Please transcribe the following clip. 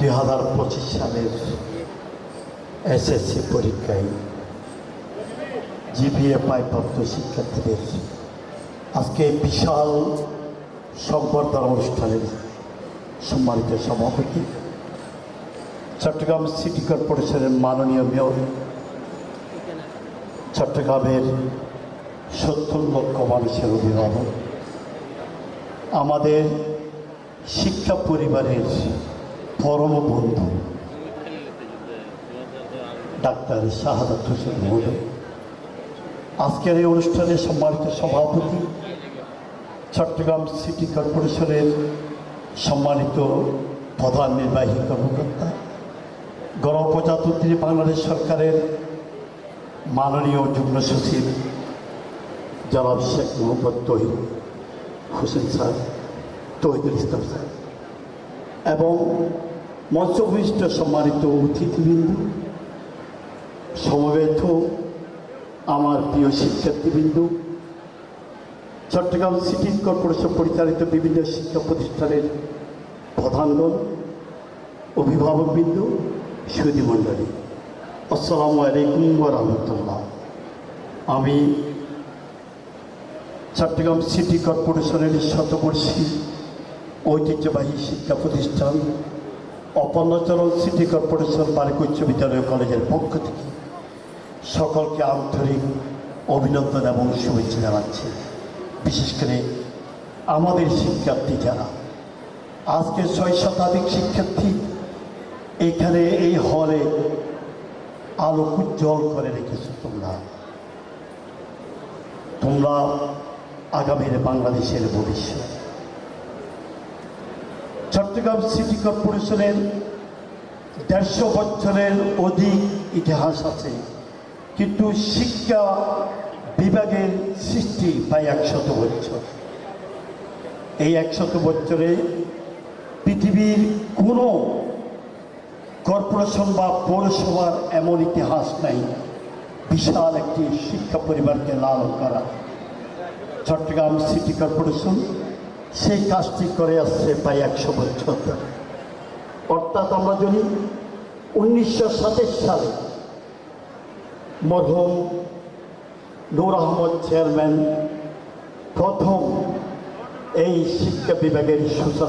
2025 সালের এসএসসি পরীক্ষায় জিপিএ প্রাপ্ত শিক্ষার্থীদের আজকে বিশাল সংবর্ধনা অনুষ্ঠানের সম্মানিত সভাপতি চট্টগ্রাম সিটি কর্পোরেশনের মাননীয় মেয়র, চট্টগ্রামের 70 লক্ষ মানুষের অভিভাবক, আমাদের শিক্ষা পরিবারের পরম বন্ধু ডাক্তার শাহাদাত হোসেন মহোদয়, আজকের এই অনুষ্ঠানের সম্মানিত সভাপতি চট্টগ্রাম সিটি কর্পোরেশনের সম্মানিত প্রধান নির্বাহী কর্মকর্তা, গণপ্রজাতন্ত্রী বাংলাদেশ সরকারের মাননীয় যুগ্ম সচিব জনাব শেখ মোহাম্মদ তৌহিদ হোসেন স্যার, তৌহিদুল ইসলাম স্যার, এবং মঞ্চভূষ্ট সম্মানিত অতিথিবৃন্দ, সমবেত আমার প্রিয় শিক্ষার্থীবৃন্দ, চট্টগ্রাম সিটি কর্পোরেশন পরিচালিত বিভিন্ন শিক্ষা প্রতিষ্ঠানের প্রধানগণ, অভিভাবকবৃন্দ, সুধীমণ্ডলী, আসসালামু আলাইকুম ওয়া রাহমাতুল্লাহ। আমি চট্টগ্রাম সিটি কর্পোরেশনের শতবর্ষী ঐতিহ্যবাহী শিক্ষা প্রতিষ্ঠান অপর্ণাচরণ সিটি কর্পোরেশন বালিকা উচ্চ বিদ্যালয় কলেজের পক্ষ থেকে সকলকে আন্তরিক অভিনন্দন এবং শুভেচ্ছা জানাচ্ছি। বিশেষ করে আমাদের শিক্ষার্থী যারা আজকে 6 শতাধিক শিক্ষার্থী এখানে এই হলে আলোক উজ্জ্বল করে রেখেছো। তোমরা আগামীর বাংলাদেশের ভবিষ্যৎ। চট্টগ্রাম সিটি কর্পোরেশনের 150 বছরের অধিক ইতিহাস আছে, কিন্তু শিক্ষা বিভাগের সৃষ্টি প্রায় 100 বছর। এই 100 বছরে পৃথিবীর কোনো কর্পোরেশন বা পৌরসভার এমন ইতিহাস নাই বিশাল একটি শিক্ষা পরিবারকে লালন করা। চট্টগ্রাম সিটি কর্পোরেশন সেই কাজটি করে আসছে প্রায় 100 বছর ধরে। অর্থাৎ আমরা জানি 1927 সালে মরহুম নূর আহমদ চেয়ারম্যান প্রথম এই শিক্ষা বিভাগের সূচনা